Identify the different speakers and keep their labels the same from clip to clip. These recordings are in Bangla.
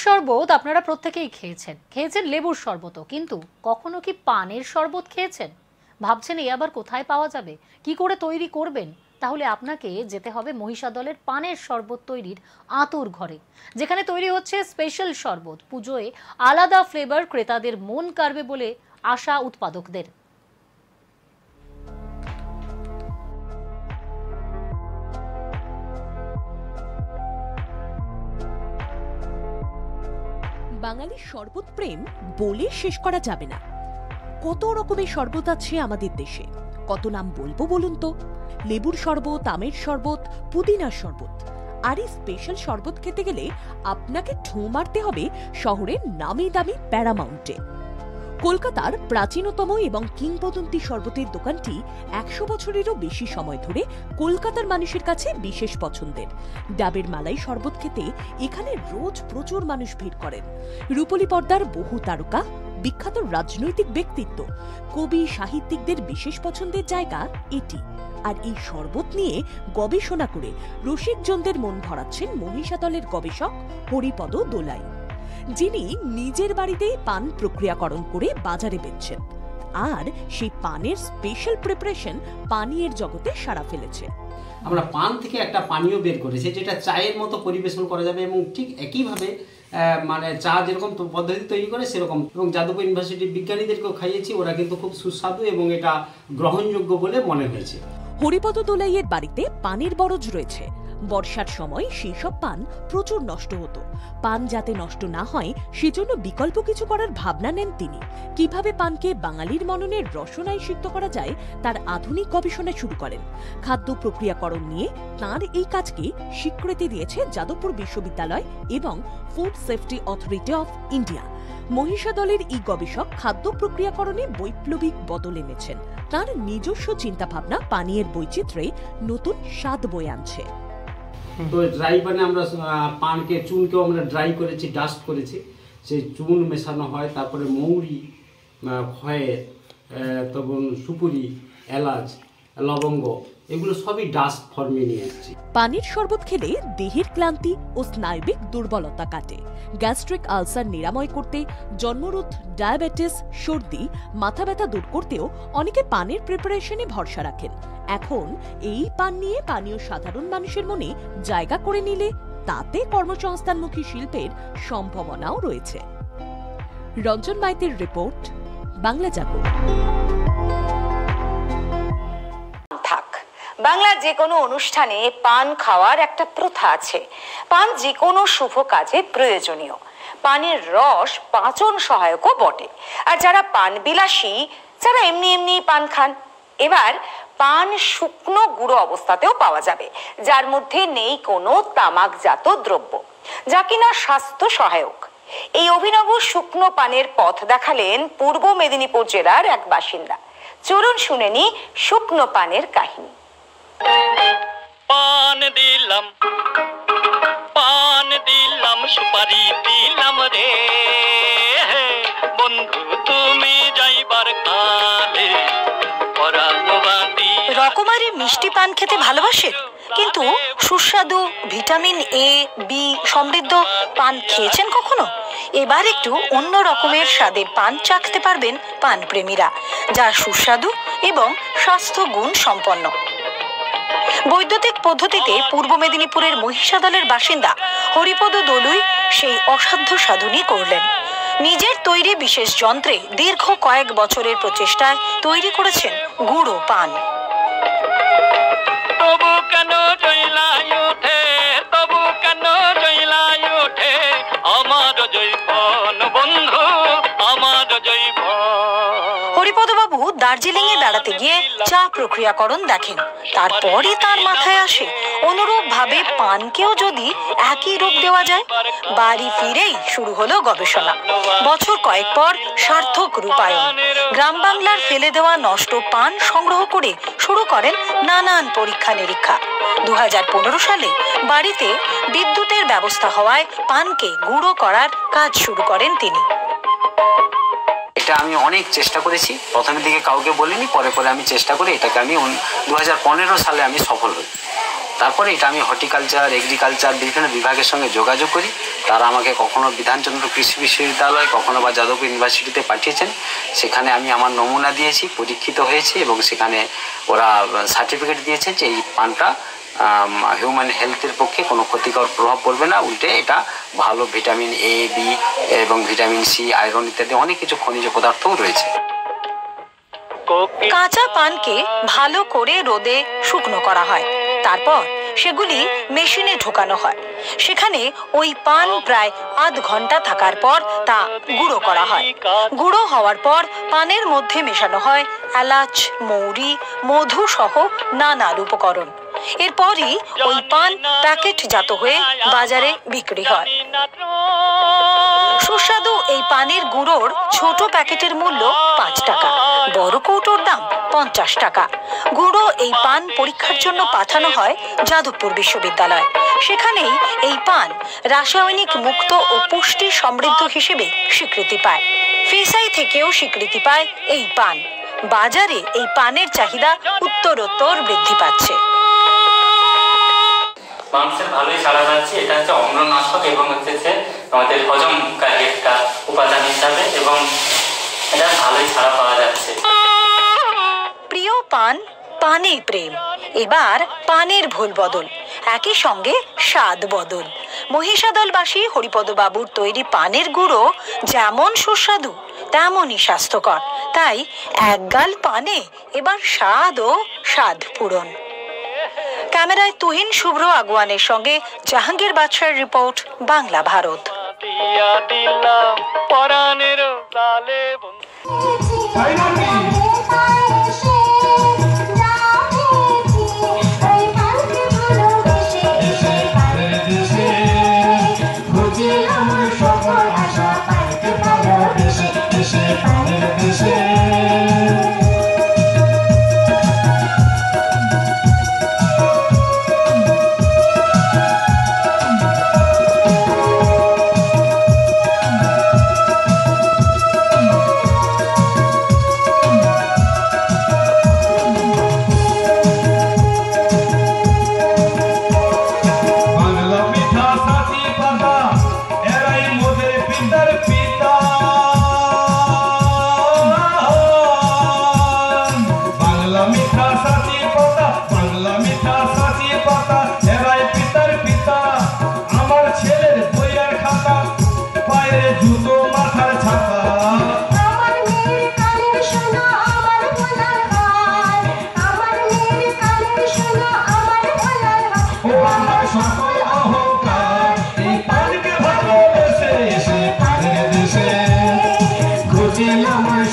Speaker 1: শরবত আপনারা প্রত্যেকেই খেয়েছেন লেবুর শরবতও, কিন্তু কখনো কি পানের শরবত খেয়েছেন? ভাবছেন এই আবার কোথায় পাওয়া যাবে, কি করে তৈরি করবেন? তাহলে আপনাকে যেতে হবে মহিষাদলের পানের শরবত তৈরির আঁতুর ঘরে, যেখানে তৈরি হচ্ছে স্পেশাল শরবত। পুজোয় আলাদা ফ্লেভার ক্রেতাদের মন কাড়বে বলে আশা উৎপাদকদের।
Speaker 2: বাঙালির শরবত প্রেম বলে শেষ করা যাবে না। কত রকমের শরবত আছে আমাদের দেশে, কত নাম বলবো বলুন তো। লেবুর শরবত, আমের শরবত, পুদিনার শরবত। আর এই স্পেশাল শরবত খেতে গেলে আপনাকে ঢু মারতে হবে শহরের নামি দামি প্যারামাউন্টে। কলকাতার প্রাচীনতম এবং কিংবদন্তি শরবতের দোকানটি ১০০ বছরেরও বেশি সময় ধরে কলকাতার মানুষের কাছে বিশেষ পছন্দের। ডাবের মালাই শরবত খেতে এখানে রোজ প্রচুর মানুষ ভিড় করেন। রূপলী পর্দার বহু তারকা, বিখ্যাত রাজনৈতিক ব্যক্তিত্ব, কবি, সাহিত্যিকদের বিশেষ পছন্দের জায়গা এটি। আর এই শরবত নিয়ে গবেষণা করে রসিকজনদের মন ভরাচ্ছেন মহিষাদলের গবেষক হরিপদ দোলাই, যিনি নিজের বাড়িতেই পান প্রক্রিয়াকরণ করে বাজারে বেচছেন। আর সেই পানের স্পেশাল প্রিপারেশন পানীয়ের জগতে সাড়া ফেলেছে।
Speaker 3: আমরা পান থেকে একটা পানীয় বের করেছি, যেটা চায়ের মতো পরিবেশন করা যাবে এবং ঠিক একইভাবে মানে চা যেরকম পদ্ধতি তৈরি করে সেরকম। এবং যাদবপুর ইউনিভার্সিটির বিজ্ঞানীদেরকেও খাইয়েছি, ওরা কিন্তু খুব সুস্বাদু এবং এটা গ্রহণযোগ্য বলে মনে হয়েছে।
Speaker 2: হরিপদ দোলাইয়ের বাড়িতে পানের বরজ রয়েছে। বর্ষার সময় সেই সব পান প্রচুর নষ্ট হতো। পান যাতে নষ্ট না হয় সেজন্য বিকল্প কিছু করার ভাবনা নেন তিনি। কিভাবে পানকে বাঙালির মননের রসনায় সিক্ত করা যায় তার আধুনিক গবেষণা শুরু করেন। খাদ্য প্রক্রিয়াকরণ নিয়ে তাঁর এই কাজকে স্বীকৃতি দিয়েছে যাদবপুর বিশ্ববিদ্যালয় এবং food safety authority of India. মহিষাদলের এই গবেষক খাদ্য প্রক্রিয়াকরণে বৈপ্লবিক বদল এনেছেন। তার নিজস্ব চিন্তাভাবনা পানীয়ের বৈচিত্র্যে নতুন স্বাদ বয়ে আনছে।
Speaker 3: তো ড্রাই পানে আমরা পানকে, চুনকেও আমরা ড্রাই করেছি, ডাস্ট করেছি। সেই চুন মেশানো হয়, তারপরে মৌরি, খয়ের, তখন সুপুরি, এলাচ, লবঙ্গ, এগুলো সবই ডাস্ট ফর্মে নিয়ে এসেছি।
Speaker 2: পানির শরবত খেলে দেহের ক্লান্তি ও স্নায়বিক দুর্বলতা কাটে। গ্যাস্ট্রিক আলসার নিরাময় করতে, জন্মরোধ ডায়াবেটিস, সর্দি, মাথা ব্যথা দূর করতেও অনেকে পানের প্রিপারেশনে ভরসা রাখেন। এখন এই পান নিয়ে পানীয় সাধারণ মানুষের মনে জায়গা করে নিলে তাতে কর্মসংস্থানমুখী শিল্পের সম্ভাবনাও রয়েছে। রঞ্জন মাইতির রিপোর্ট, বাংলা জাগরণ।
Speaker 4: বাংলার যে কোনো অনুষ্ঠানে পান খাওয়ার একটা প্রথা আছে। পান যে কোনো শুভ কাজে প্রয়োজনীয়। পানের রস পাচন সহায়কও বটে। আর যারা পান বিলাসী, যারা এমনি এমনি পান খান, এবার পান শুকনো গুঁড়ো অবস্থাতেও পাওয়া যাবে, যার মধ্যে নেই কোনো তামাকজাত দ্রব্য, যা কিনা স্বাস্থ্য সহায়ক। এই অভিনব শুকনো পানের পথ দেখালেন পূর্ব মেদিনীপুর জেলার এক বাসিন্দা। চলুন শুনে নি শুকনো পানের কাহিনী।
Speaker 5: পান দিলাম সুপারি দিলাম রে বন্ধু, তুমি যাইবার কালে
Speaker 4: রকমারি মিষ্টি পান খেতে ভালোবাসেন, কিন্তু সুস্বাদু ভিটামিন এ, বি সমৃদ্ধ পান খেয়েছেন কখনো? এবার একটু অন্য রকমের স্বাদের পান চাখতে পারবেন পান প্রেমীরা, যা সুস্বাদু এবং স্বাস্থ্য গুণ সম্পন্ন। বৈদ্যুতিক পদ্ধতিতে পূর্ব মেদিনীপুরের মহিষাদলের বাসিন্দা হরিপদ দোলুই সেই অসাধ্য সাধনই করলেন। নিজের তৈরি বিশেষ যন্ত্রে দীর্ঘ কয়েক বছরের প্রচেষ্টায় তৈরি করেছেন গুঁড়ো পান।
Speaker 5: তবু কেন জয়লাই ওঠে, তবু কেন জয়লাই ওঠে আমার জৈবন বন্ধু, আমার জৈবন।
Speaker 4: হরিপদবাবু দার্জিলিং এ বেড়াতে গিয়ে চা প্রক্রিয়াকরণ দেখেন। তারপরই তার মাথায় আসে অনুরূপ ভাবে পানকেও যদি একই রূপ দেওয়া যায়। বাড়ি ফিরেই শুরু হলো গবেষণা। বছর কয়েক পর সার্থক রূপায়ণ। গ্রাম বাংলার ফেলে দেওয়া নষ্ট পান সংগ্রহ করে শুরু করেন নানান পরীক্ষা নিরীক্ষা। 2015 সালে বাড়িতে বিদ্যুতের ব্যবস্থা হওয়ায় পানকে গুঁড়ো করার কাজ শুরু করেন তিনি।
Speaker 6: এটা আমি অনেক চেষ্টা করেছি, প্রথমের দিকে কাউকে বলিনি, পরে পরে আমি চেষ্টা করে এটাকে আমি 2015 সালে আমি সফল হই। তারপরে এটা আমি হর্টিকালচার, এগ্রিকালচার বিভিন্ন বিভাগের সঙ্গে যোগাযোগ করি। তারা আমাকে কখনো বিধানচন্দ্র কৃষি বিশ্ববিদ্যালয়, কখনো বা যাদবপুর ইউনিভার্সিটিতে পাঠিয়েছেন। সেখানে আমি আমার নমুনা দিয়েছি, পরীক্ষিত হয়েছি এবং সেখানে ওরা সার্টিফিকেট দিয়েছে যে এই পানটা হিউম্যান হেলথের পক্ষে কোনো ক্ষতিকর প্রভাব পড়বে না, উল্টে এটা ভালো ভিটামিন এ, বি এবং ভিটামিন সি, আয়রন ইত্যাদি অনেক কিছু খনিজ পদার্থও রয়েছে।
Speaker 4: কাঁচা পানকে ভালো করে রোদে শুকনো করা হয়, তারপর সেগুলি মেশিনে ঢোকানো হয়। সেখানে ওই পান প্রায় আধ ঘন্টা থাকার পর তা গুঁড়ো করা হয়। গুঁড়ো হওয়ার পর পানের মধ্যে মেশানো হয় এলাচ, মৌরি, মধু সহ নানান উপকরণ। এরপরই ওই পান প্যাকেটজাত হয়ে বাজারে বিক্রি হয়। সুস্বাদু এই পানের গুঁড়োর ছোট প্যাকেটের মূল্য 5 টাকা, বড় কৌটোর দাম 50 টাকা। গুঁড়ো এই পান পরীক্ষার জন্য পাঠানো হয় যাদবপুর বিশ্ববিদ্যালয়। সেখানেই এই পান রাসায়নিক মুক্ত ও পুষ্টি সমৃদ্ধ হিসেবে স্বীকৃতি পায়। ফিসাই থেকেও স্বীকৃতি পায় এই পান। বাজারে এই পানের চাহিদা উত্তরোত্তর বৃদ্ধি পাচ্ছে।
Speaker 7: মাংসের ভালোই সাড়া যাচ্ছে। এটা হচ্ছে অম্লনাশক এবং হচ্ছে আমাদের হজমকারী একটা উপাদান হিসাবে, এবং এটা ভালোই সাড়া পাওয়া যাচ্ছে।
Speaker 4: প্রিয় পান, পানেই প্রেম। এবার পানের ভুল বদল, একই সঙ্গে স্বাদ বদল। মহিষাদলবাসী হরিপদ বাবুর তৈরি পানের গুঁড়ো যেমন সুস্বাদু তেমনই স্বাস্থ্যকর। তাই এক গাল পানে এবার স্বাদ ও স্বাদ পূরণ। ক্যামেরায় তুহিন শুভ্র আগুয়ানের সঙ্গে জাহাঙ্গীর বাদশার রিপোর্ট, বাংলা ভারত।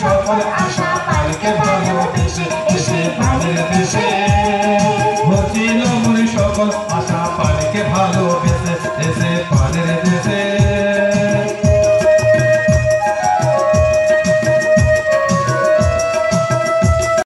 Speaker 8: সকল আশা পালকে ভালোবেসে এসে পানের দেশে, সকল আশা পালকে ভালোবেসে এসে পানের দেশে।